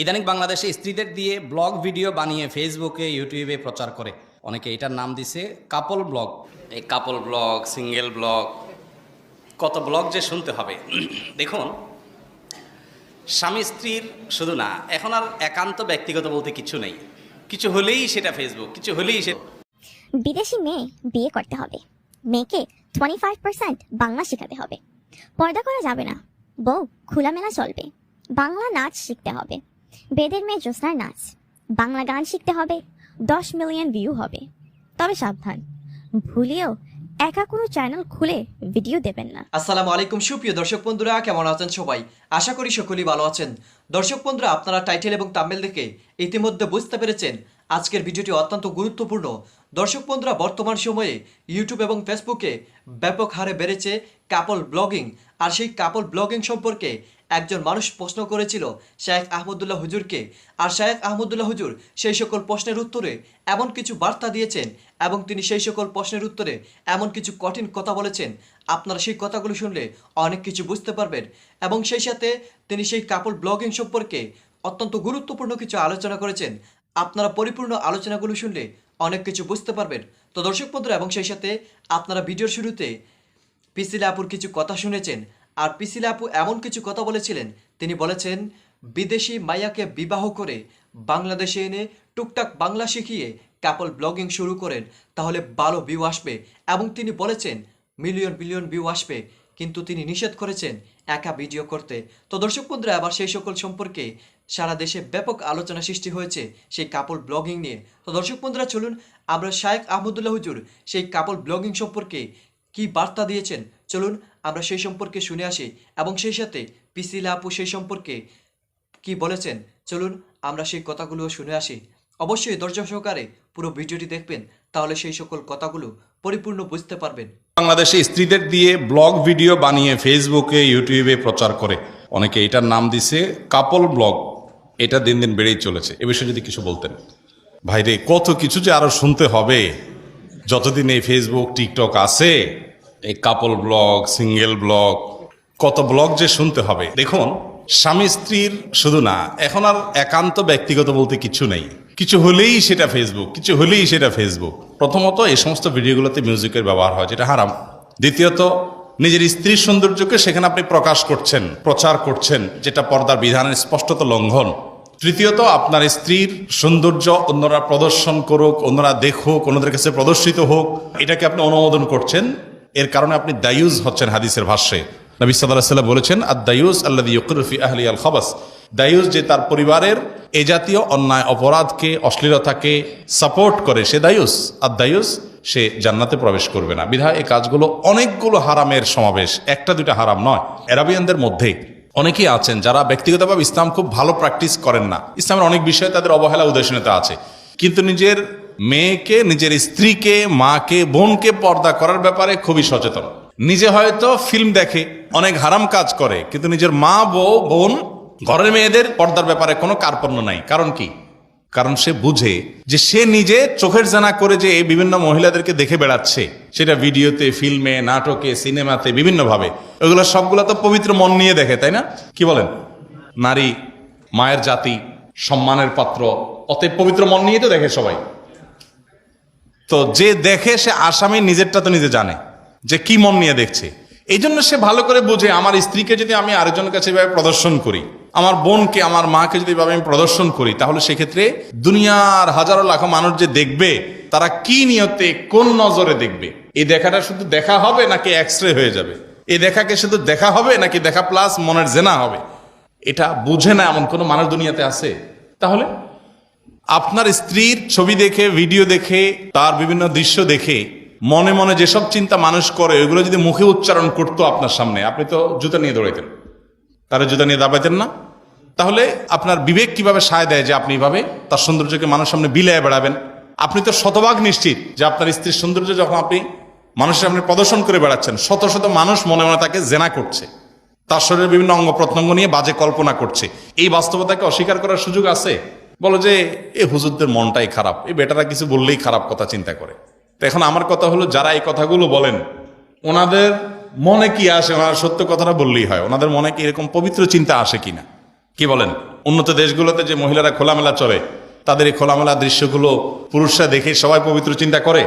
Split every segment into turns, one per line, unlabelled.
ইদানিং বাংলাদেশে স্ত্রীদের দিয়ে ব্লগ ভিডিও বানিয়ে ফেসবুকে ইউটিউবে প্রচার করে। অনেকে এটার নাম দিছে কাপল ব্লগ। এই কাপল ব্লগ, সিঙ্গেল ব্লগ, কত ব্লগ যে শুনতে হবে। দেখুন, স্বামী স্ত্রীর শুধু না, এখন আর একান্ত ব্যক্তিগত বলতে কিছু নেই। কিছু হলেই সেটা ফেসবুক, কিছু হলেই সে
বিদেশি মেয়ে বিয়ে করতে হবে, মেয়েকে 25% বাংলা শেখাতে হবে, পর্দা করা যাবে না, বউ খোলামেলা চলবে, বাংলা নাচ শিখতে হবে, বেদের মেয়ে জ্যোৎস্নার নাচ, বাংলা গান শিখতে হবে, 10 মিলিয়ন ভিউ হবে। তবে সাবধান, ভুলেও একা কোনো চ্যানেল খুলে ভিডিও দেবেন না।
আসসালামু আলাইকুম সুপ্রিয় দর্শক বন্ধুরা, কেমন আছেন সবাই? আশা করি সকলেই ভালো আছেন। দর্শক বন্ধুরা, আপনারা টাইটেল এবং থাম্বনেল দেখে ইতিমধ্যে বুঝতে পেরেছেন আজকের ভিডিওটি অত্যন্ত গুরুত্বপূর্ণ। দর্শক বন্ধুরা, বর্তমান সময়ে ইউটিউব এবং ফেসবুকে ব্যাপক হারে বেড়েছে কাপল ব্লগিং। আর সেই কাপল ব্লগিং সম্পর্কে একজন মানুষ প্রশ্ন করেছিল শায়েখ আহমদুল্লাহ হুজুরকে। আর শায়েখ আহমদুল্লাহ হুজুর সেই সকল প্রশ্নের উত্তরে এমন কিছু বার্তা দিয়েছেন এবং তিনি সেই সকল প্রশ্নের উত্তরে এমন কিছু কঠিন কথা বলেছেন, আপনারা সেই কথাগুলো শুনলে অনেক কিছু বুঝতে পারবেন। এবং সেই সাথে তিনি সেই কাপল ব্লগিং সম্পর্কে অত্যন্ত গুরুত্বপূর্ণ কিছু আলোচনা করেছেন। আপনারা পরিপূর্ণ আলোচনাগুলো শুনলে অনেক কিছু বুঝতে পারবেন। তো দর্শক বন্ধুরা, এবং সেই সাথে আপনারা ভিডিওর শুরুতে পিসিলা আপুর কিছু কথা শুনেছেন। আর পিসিলা আপু এমন কিছু কথা বলেছিলেন, তিনি বলেছেন বিদেশি মাইয়াকে বিবাহ করে বাংলাদেশে এনে টুকটাক বাংলা শিখিয়ে কাপল ব্লগিং শুরু করেন, তাহলে ভালো ভিউ আসবে। এবং তিনি বলেছেন মিলিয়ন বিলিয়ন ভিউ আসবে, কিন্তু তিনি নিষেধ করেছেন একা ভিডিও করতে। তো দর্শক বন্ধুরা, আবার সেই সকল সম্পর্কে সারা দেশে ব্যাপক আলোচনা সৃষ্টি হয়েছে সেই কাপল ব্লগিং নিয়ে। তো দর্শক বন্ধুরা, চলুন আমরা শায়েখ আহমদুল্লাহ হুজুর সেই কাপল ব্লগিং সম্পর্কে কি বার্তা দিয়েছেন, চলুন আমরা সেই সম্পর্কে শুনে আসি। এবং সেই সাথে পিসিলা আপু সেই সম্পর্কে কি বলেছেন, চলুন আমরা সেই কথাগুলো শুনে আসি। অবশ্যই ধৈর্য সহকারে পুরো ভিডিওটি দেখবেন, তাহলে সেই সকল কথাগুলো পরিপূর্ণ বুঝতে পারবেন।
বাংলাদেশে স্ত্রীদের দিয়ে ব্লগ ভিডিও বানিয়ে ফেসবুকে ইউটিউবে প্রচার করে। অনেকে এটার নাম দিছে কাপল ব্লগ। এটা দিন দিন বেড়েই চলেছে। এ বিষয়ে যদি কিছু বলতেন। ভাইরে, কত কিছু যে আরো শুনতে হবে। যতদিন এই ফেসবুক টিকটক আছে, এই কাপল ব্লগ, সিঙ্গেল ব্লগ, কত ব্লগ যে শুনতে হবে। দেখুন, স্বামী স্ত্রীর শুধু না, এখন আর একান্ত ব্যক্তিগত বলতে কিছু নেই। কিছু হলেই সেটা ফেসবুক, কিছু হলেই সেটা ফেসবুক। প্রথমত, এই সমস্ত ভিডিওগুলোতে মিউজিকের ব্যবহার হয়, যেটা হারাম। দ্বিতীয়ত, নিজের স্ত্রীর সৌন্দর্যকে সেখানে আপনি প্রকাশ করছেন, প্রচার করছেন, যেটা পর্দার বিধানের স্পষ্টত লঙ্ঘন। তৃতীয়ত, আপনার স্ত্রীর সৌন্দর্য অন্যরা প্রদর্শন করুক, অন্যরা দেখুক, অন্যদের কাছে প্রদর্শিত হোক, এটাকে আপনি অনুমোদন করছেন। এর কারণে আপনি দায়ুজ হচ্ছেন। হাদিসের ভাষ্যে নবী সাল্লাল্লাহু আলাইহি ওয়াসাল্লাম বলেছেন, আদ-দায়ুস আল্লাযী ইউকিরু ফি আহলি আল-খাবাস। দায়ুস যে তার পরিবারের এ জাতীয় অন্যায় অপরাধকে, অশ্লীলতাকে সাপোর্ট করে, সে দায়ুস। আর দায়ুস সে জান্নাতে প্রবেশ করবে না। বিধায় এই কাজগুলো অনেকগুলো হারামের সমাবেশ, একটা দুইটা হারাম নয়। আরবিয়ানদের মধ্যে অনেকেই আছেন যারা ব্যক্তিগতভাবে ইসলাম খুব ভালো প্র্যাকটিস করেন না। ইসলামের অনেক বিষয়ে তাদের অবহেলা, উদাসীনতা আছে, কিন্তু নিজের মেয়েকে, নিজের স্ত্রীকে, মাকে, বোনকে পর্দা করার ব্যাপারে খুবই সচেতন। নিজে হয়তো ফিল্ম দেখে, অনেক হারাম কাজ করে, কিন্তু নিজের মা, বোন, ঘরের মেয়েদের পর্দার ব্যাপারে কোনো কার্পণ্য নাই। কারণ কি? কারণ সে বুঝে যে সে নিজে চোখের জানা করে যে এই বিভিন্ন মহিলাদেরকে দেখে বেড়াচ্ছে, সেটা ভিডিওতে, ফিল্মে, নাটকে, সিনেমাতে, বিভিন্নভাবে, ওইগুলো সবগুলো তো পবিত্র মন নিয়ে দেখে, তাই না? কি বলেন? নারী মায়ের জাতি, সম্মানের পাত্র, অতএব পবিত্র মন নিয়ে তো দেখে সবাই। তো যে দেখে সে আসামি নিজেরটা তো নিজে জানে যে কি মন নিয়ে দেখছে। এই জন্য সে ভালো করে বোঝে, আমার স্ত্রীকে যদি আমি আরেকজনের কাছে এভাবে প্রদর্শন করি, আমার বোনকে, আমার মাকে যদি এভাবে আমি প্রদর্শন করি, তাহলে সেক্ষেত্রে দুনিয়ার হাজারো লাখো মানুষ যে দেখবে, তারা কি নিয়তে, কোন নজরে দেখবে। এই দেখাটা শুধু দেখা হবে নাকি এক্সরে হয়ে যাবে? এই দেখাকে শুধু দেখা হবে নাকি দেখা প্লাস মনের জেনা হবে? এটা বুঝে না এমন কোনো মানুষ দুনিয়াতে আছে? তাহলে আপনার স্ত্রীর ছবি দেখে, ভিডিও দেখে, তার বিভিন্ন দৃশ্য দেখে মনে মনে যেসব চিন্তা মানুষ করে, ওইগুলো যদি মুখে উচ্চারণ করতো আপনার সামনে, আপনি তো জুতা নিয়ে দৌড়াইতেন, তারা জুতা নিয়ে দাবাইতেন না? তাহলে আপনার বিবেক কিভাবে সায় দেয় যে আপনি এভাবে তার সৌন্দর্যকে মানুষের সামনে বিলায় বেড়াবেন? আপনি তো শতভাগ নিশ্চিত যে আপনার স্ত্রীর সৌন্দর্য যখন আপনি মানুষের সামনে প্রদর্শন করে বেড়াচ্ছেন, শত শত মানুষ মনে মনে তাকে জেনা করছে, তার শরীরের বিভিন্ন অঙ্গ প্রত্যঙ্গ নিয়ে বাজে কল্পনা করছে। এই বাস্তবতাকে অস্বীকার করার সুযোগ আছে? বলো যে এ হুজুরদের মনটাই খারাপ, এই বেটারা কিছু বললেই খারাপ কথা চিন্তা করে। তো এখন আমার কথা হলো, যারা এই কথাগুলো বলেন, ওনাদের মনে কি আসে? ওনারা সত্য কথাটা বললেই হয়, ওনাদের মনে কি এরকম পবিত্র চিন্তা আসে কিনা? কি বলেন? উন্নত দেশগুলোতে যে মহিলারা খোলামেলা চলে, তাদের এই খোলামেলা দৃশ্যগুলো পুরুষরা দেখে সবাই পবিত্র চিন্তা করে?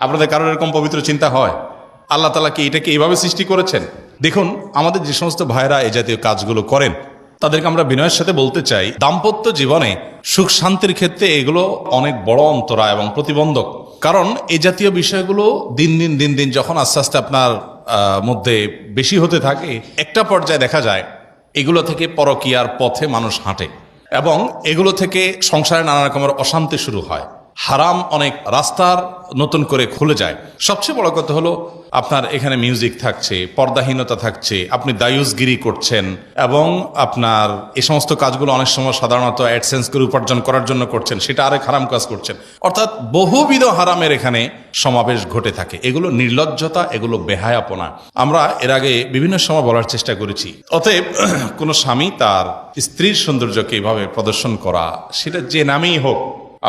আপনাদের কারোর এরকম পবিত্র চিন্তা হয়? আল্লাহ তাআলা কি এটাকে এইভাবে সৃষ্টি করেছেন? দেখুন, আমাদের যে সমস্ত ভাইরা এই জাতীয় কাজগুলো করেন, তাদেরকে আমরা বিনয়ের সাথে বলতে চাই, দাম্পত্য জীবনে সুখ শান্তির ক্ষেত্রে এগুলো অনেক বড় অন্তরায় এবং প্রতিবন্ধক। কারণ এই জাতীয় বিষয়গুলো দিন দিন যখন আস্তে আস্তে আপনার মধ্যে বেশি হতে থাকে, একটা পর্যায়ে দেখা যায় এগুলো থেকে পরকীয়ার পথে মানুষ হাঁটে এবং এগুলো থেকে সংসারে নানা রকমের অশান্তি শুরু হয়। হারাম অনেক রাস্তার নতুন করে খুলে যায়। সবচেয়ে বড় কথা হলো আপনার এখানে মিউজিক থাকছে, পর্দাহীনতা থাকছে, আপনি দায়ুসগিরি করছেন এবং আপনার এই সমস্ত কাজগুলো অনেক সময় সাধারণত অ্যাডসেন্স করে উপার্জন করার জন্য করছেন, সেটা আরেক হারাম কাজ করছেন। অর্থাৎ বহুবিধ হারামের এখানে সমাবেশ ঘটে থাকে। এগুলো নির্লজ্জতা, এগুলো বেহায়াপনা। আমরা এর আগে বিভিন্ন সময় বলার চেষ্টা করেছি। অতএব কোনো স্বামী তার স্ত্রীর সৌন্দর্যকে এভাবে প্রদর্শন করা, সেটা যে নামেই হোক,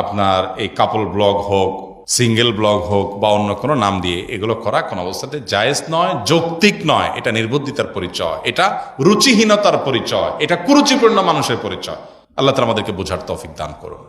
আপনার এই কাপল ব্লগ হোক, সিঙ্গেল ব্লগ হোক বা অন্য কোনো নাম দিয়ে এগুলো করা কোনো অবস্থাতে জায়েজ নয়, যৌক্তিক নয়। এটা নির্বুদ্ধিতার পরিচয়, এটা রুচিহীনতার পরিচয়, এটা কুরুচিপূর্ণ মানুষের পরিচয়। আল্লাহ তাআলা আমাদেরকে বোঝার তৌফিক দান করুন।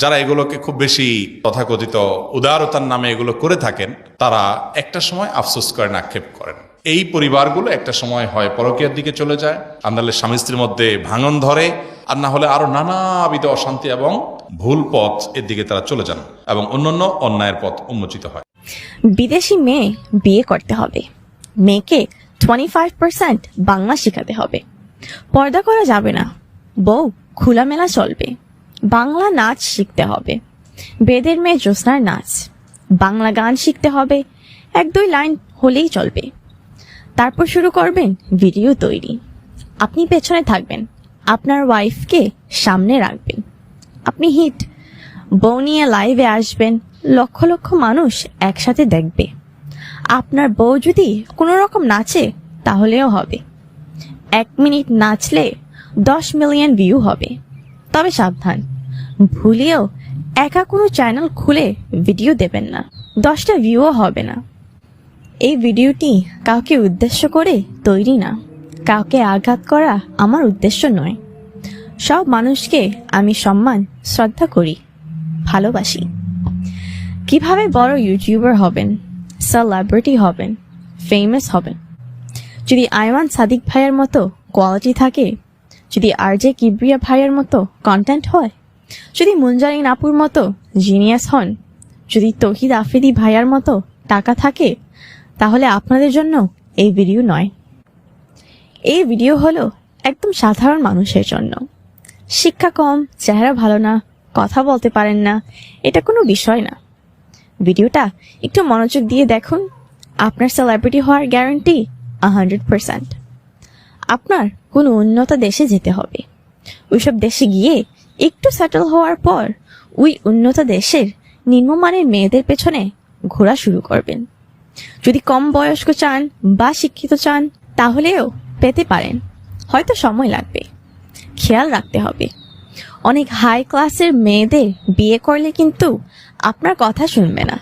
যারা এগুলোকে খুব বেশি তথাকথিত উদারতার নামে এগুলো করে থাকেন, তারা একটা সময় আফসোস করেন, আক্ষেপ করেন। এই পরিবারগুলো একটা সময় হয় পরকীয়ার দিকে চলে যায়, আর নাহলে স্বামী স্ত্রীর মধ্যে ভাঙন ধরে, আর না হলে আরো নানাবিধ অশান্তি এবং ভুল পথ এর দিকে তারা চলে যান এবং অন্যান্য অন্যায়ের পথ উন্মোচিত হয়।
বিদেশি মেয়ে বিয়ে করতে হবে, মেয়েকে 25% বাংলা শেখাতে হবে, পর্দা করা যাবে না, বউ খোলামেলা চলবে, বাংলা নাচ শিখতে হবে, বেদের মেয়ে জ্যোৎস্নার নাচ, বাংলা গান শিখতে হবে, 1-2 লাইন হলেই চলবে। তারপর শুরু করবেন ভিডিও তৈরি। আপনি পেছনে থাকবেন, আপনার ওয়াইফকে সামনে রাখবেন, আপনি হিট। বউ নিয়ে লাইভে আসবেন, লক্ষ লক্ষ মানুষ একসাথে দেখবে। আপনার বউ যদি কোনো রকম নাচে তাহলেও হবে। 1 মিনিট নাচলে 10 মিলিয়ন ভিউ হবে। তবে সাবধান, ভুলেও একা কোনো চ্যানেল খুলে ভিডিও দেবেন না, 10টা ভিউও হবে না। এই ভিডিওটি কাউকে উদ্দেশ্য করে তৈরি না, কাউকে আঘাত করা আমার উদ্দেশ্য নয়। সব মানুষকে আমি সম্মান শ্রদ্ধা করি, ভালোবাসি। কিভাবে বড় ইউটিউবার হবেন, সেলিব্রিটি হবেন, ফেমাস হবেন? যদি আয়মান সাদিক ভাইয়ের মতো কোয়ালিটি থাকে, যদি আরজে কিবরিয়া ভাইয়ের মতো কন্টেন্ট হয়, যদি মুনজারিন আপুর মতো জিনিয়াস হন, যদি তৌহিদ আফ্রিদি ভাইয়ার মতো টাকা থাকে, তাহলে আপনাদের জন্য এই ভিডিও নয়। এই ভিডিও হলো একদম সাধারণ মানুষের জন্য। শিক্ষা কম, চেহারা ভালো না, কথা বলতে পারেন না, এটা কোনো বিষয় না। ভিডিওটা একটু মনোযোগ দিয়ে দেখুন, আপনার সেলিব্রিটি হওয়ার গ্যারান্টি 100%। আপনার কোনো উন্নত দেশে যেতে হবে, ওইসব দেশে গিয়ে একটু সেটেল হওয়ার পর ওই উন্নত দেশের নিম্নমানের মেয়েদের পেছনে ঘোরা শুরু করবেন। যদি কম বয়স্ক চান বা শিক্ষিত চান, তাহলেও পেতে পারেন, হয়তো সময় লাগবে। খেয়াল রাখতে হবে, অনেক হাই ক্লাসের মেয়েদের বিয়ে করলে কিন্তু আপনার কথা শুনবে না।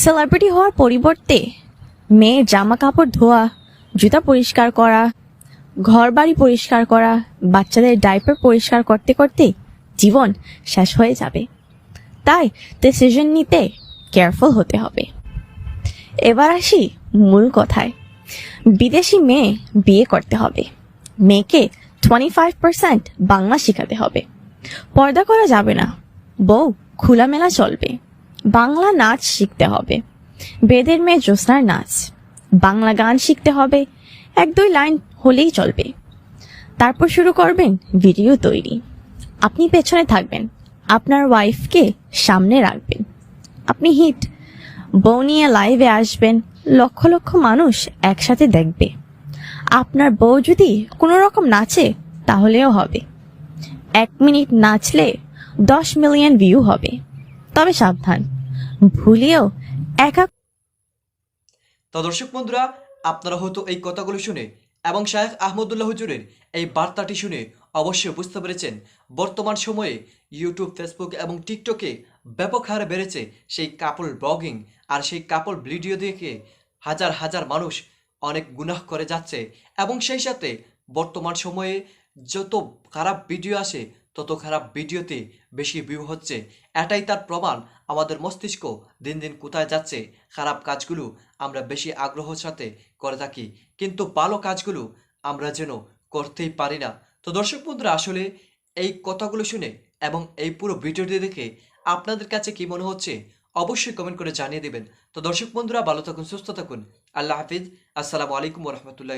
সেলিব্রিটি হওয়ার পরিবর্তে মেয়ের জামা কাপড় ধোয়া, জুতা পরিষ্কার করা, ঘর বাড়ি পরিষ্কার করা, বাচ্চাদের ডাইপার পরিষ্কার করতে করতে জীবন শেষ হয়ে যাবে। তাই ডিসিশন নিতে কেয়ারফুল হতে হবে। এবার আসি মূল কথায়। বিদেশি মেয়ে বিয়ে করতে হবে, মেয়েকে 25% বাংলা শেখাতে হবে, পর্দা করা যাবে না, বউ খোলামেলা চলবে, বাংলা নাচ শিখতে হবে, বেদের মেয়ে জ্যোৎস্নার নাচ, বাংলা গান শিখতে হবে, 1-2 লাইন হলেই চলবে। তারপর শুরু করবেন ভিডিও তৈরি। আপনি পেছনে থাকবেন, আপনার ওয়াইফকে সামনে রাখবেন, আপনি হিট। বউ নিয়ে লাইভে আসবেন, লক্ষ লক্ষ মানুষ একসাথে দেখবে। আপনার বউ যদি কোনো রকম নাচে তাহলেও হবে। 1 মিনিট নাচলে 10 মিলিয়ন ভিউ হবে। তবে সাবধান, ভুলেও একা।
তো দর্শক বন্ধুরা, আপনারা হয়তো এই কথাগুলো শুনে এবং শায়েখ আহমদুল্লাহ হুজুরের এই বার্তাটি শুনে অবশ্যই বুঝতে পেরেছেন বর্তমান সময়ে ইউটিউব, ফেসবুক এবং টিকটকে ব্যাপক হারে বেড়েছে সেই কাপল ব্লগিং। আর সেই কাপল ভিডিও দেখে হাজার হাজার মানুষ অনেক গুনাহ করে যাচ্ছে এবং সেই সাথে বর্তমান সময়ে যত খারাপ ভিডিও আসে তত খারাপ ভিডিওতে বেশি ভিউ হচ্ছে। এটাই তার প্রমাণ। আমাদের মস্তিষ্ক দিন দিন কোথায় যাচ্ছে, খারাপ কাজগুলো আমরা বেশি আগ্রহের সাথে করে থাকি, কিন্তু ভালো কাজগুলো আমরা যেন করতেই পারি না। তো দর্শক বন্ধুরা, আসলে এই কথাগুলো শুনে এবং এই পুরো ভিডিওটি দেখে আপনাদের কাছে কি মনে হচ্ছে অবশ্যই কমেন্ট করে জানিয়ে দেবেন। তো দর্শক বন্ধুরা, ভালো থাকুন, সুস্থ থাকুন। আল্লাহ হাফিজ। আসসালামু আলাইকুম ওয়া রাহমাতুল্লাহি।